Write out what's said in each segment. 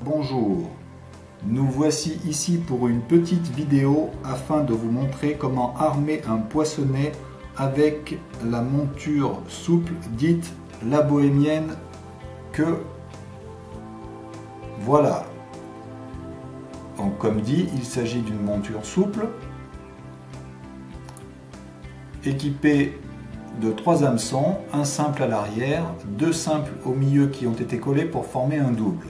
Bonjour, nous voici ici pour une petite vidéo afin de vous montrer comment armer un poinçonnet avec la monture souple dite la bohémienne que voilà. Donc comme dit, il s'agit d'une monture souple équipée de 3 hameçons, un simple à l'arrière, 2 simples au milieu qui ont été collés pour former un double.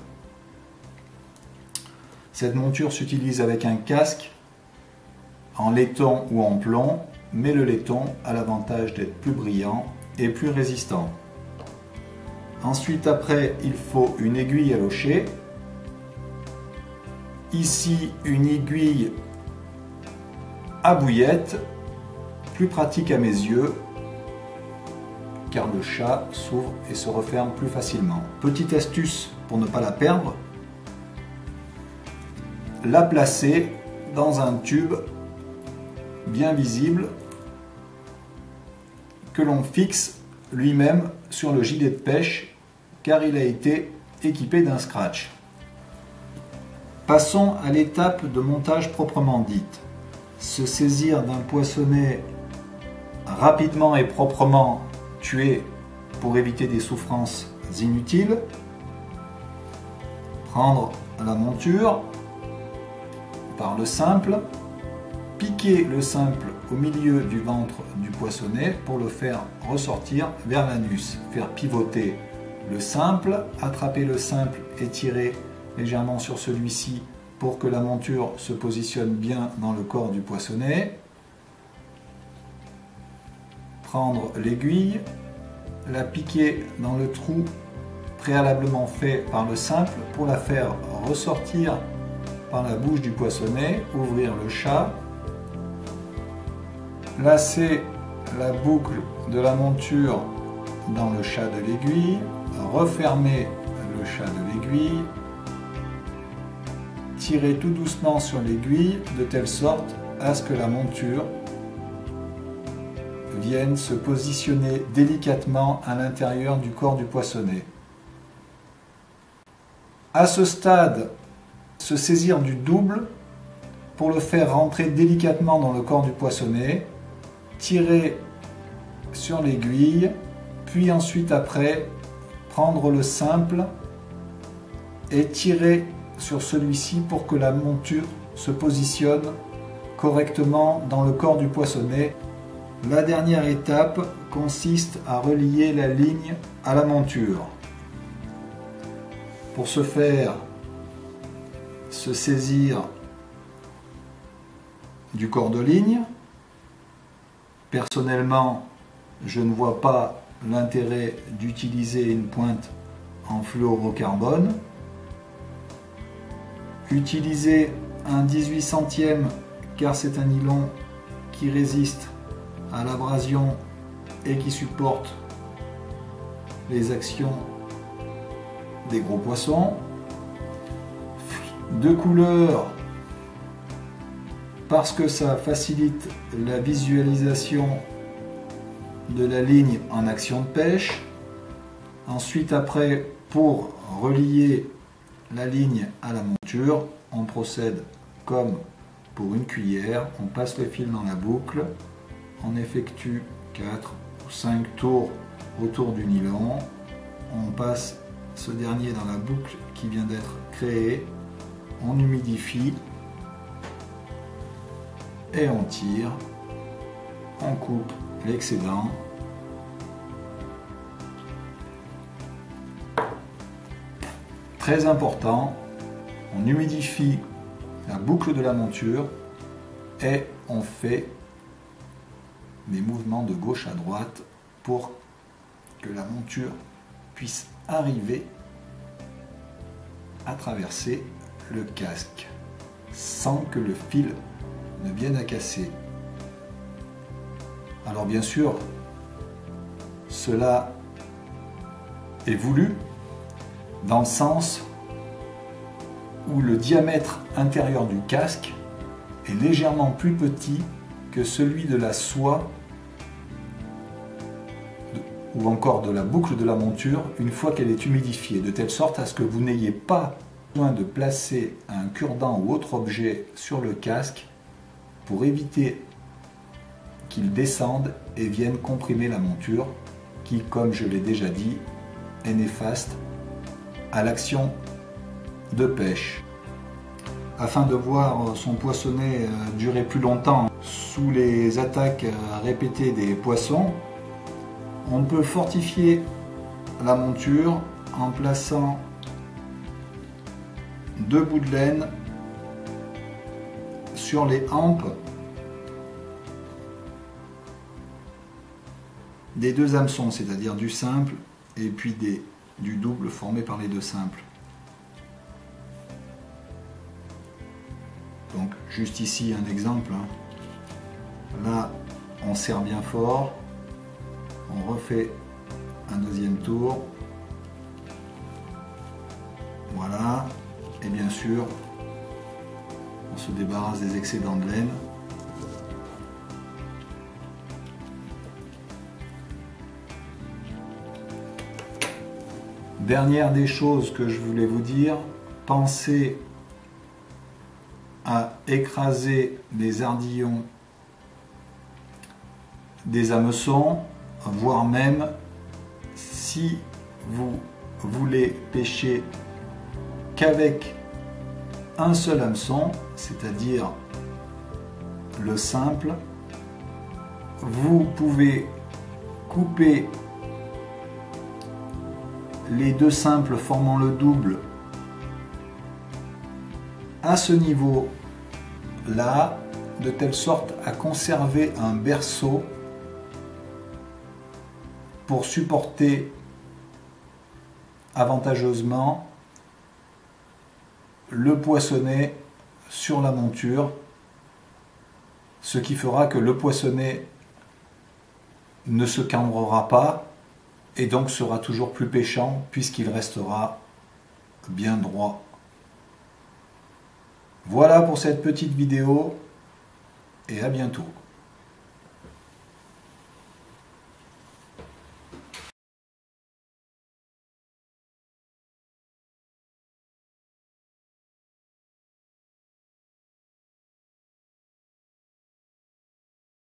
Cette monture s'utilise avec un casque en laiton ou en plomb, mais le laiton a l'avantage d'être plus brillant et plus résistant. Ensuite, après, il faut une aiguille à locher. Ici, une aiguille à bouillette, plus pratique à mes yeux, car le chat s'ouvre et se referme plus facilement. Petite astuce pour ne pas la perdre, la placer dans un tube bien visible que l'on fixe lui-même sur le gilet de pêche car il a été équipé d'un scratch. Passons à l'étape de montage proprement dite. Se saisir d'un poinçonnet rapidement et proprement tué pour éviter des souffrances inutiles. Prendre la monture par le simple, piquer le simple au milieu du ventre du poinçonnet pour le faire ressortir vers l'anus. Faire pivoter le simple, attraper le simple et tirer légèrement sur celui-ci pour que la monture se positionne bien dans le corps du poinçonnet. Prendre l'aiguille, la piquer dans le trou préalablement fait par le simple pour la faire ressortir par la bouche du poinçonnet, ouvrir le chat, placer la boucle de la monture dans le chat de l'aiguille, refermer le chat de l'aiguille, tirer tout doucement sur l'aiguille de telle sorte à ce que la monture vienne se positionner délicatement à l'intérieur du corps du poinçonnet. À ce stade, se saisir du double pour le faire rentrer délicatement dans le corps du poinçonnet, tirer sur l'aiguille, puis ensuite après prendre le simple et tirer sur celui-ci pour que la monture se positionne correctement dans le corps du poinçonnet. La dernière étape consiste à relier la ligne à la monture. Pour ce faire, se saisir du corps de ligne. Personnellement, je ne vois pas l'intérêt d'utiliser une pointe en fluorocarbone. Utiliser un 18 centième car c'est un nylon qui résiste à l'abrasion et qui supporte les actions des gros poissons. De couleur parce que ça facilite la visualisation de la ligne en action de pêche. Ensuite, après, pour relier la ligne à la monture, on procède comme pour une cuillère, on passe le fil dans la boucle, on effectue 4 ou 5 tours autour du nylon, on passe ce dernier dans la boucle qui vient d'être créée, on humidifie et on tire, on coupe l'excédent. Très important, on humidifie la boucle de la monture et on fait des mouvements de gauche à droite pour que la monture puisse arriver à traverser le casque sans que le fil ne vienne à casser. Alors bien sûr, cela est voulu dans le sens où le diamètre intérieur du casque est légèrement plus petit que celui de la soie ou encore de la boucle de la monture une fois qu'elle est humidifiée, de telle sorte à ce que vous n'ayez pas besoin de placer un cure-dent ou autre objet sur le casque pour éviter qu'il descende et vienne comprimer la monture qui, comme je l'ai déjà dit, est néfaste à l'action de pêche. Afin de voir son poissonnet durer plus longtemps sous les attaques répétées des poissons, on peut fortifier la monture en plaçant 2 bouts de laine sur les hampes des 2 hameçons, c'est-à-dire du simple et puis du double formé par les 2 simples. Donc juste ici un exemple. Là on serre bien fort, on refait un deuxième tour. Voilà, et bien sûr on se débarrasse des excédents de laine. Dernière des choses que je voulais vous dire, pensez à écraser les ardillons des hameçons, voire même si vous voulez pêcher qu'avec un seul hameçon, c'est-à-dire le simple, vous pouvez couper les 2 simples formant le double à ce niveau là, de telle sorte à conserver un berceau pour supporter avantageusement le poissonnet sur la monture, ce qui fera que le poissonnet ne se cambrera pas et donc sera toujours plus pêchant puisqu'il restera bien droit. Voilà pour cette petite vidéo et à bientôt.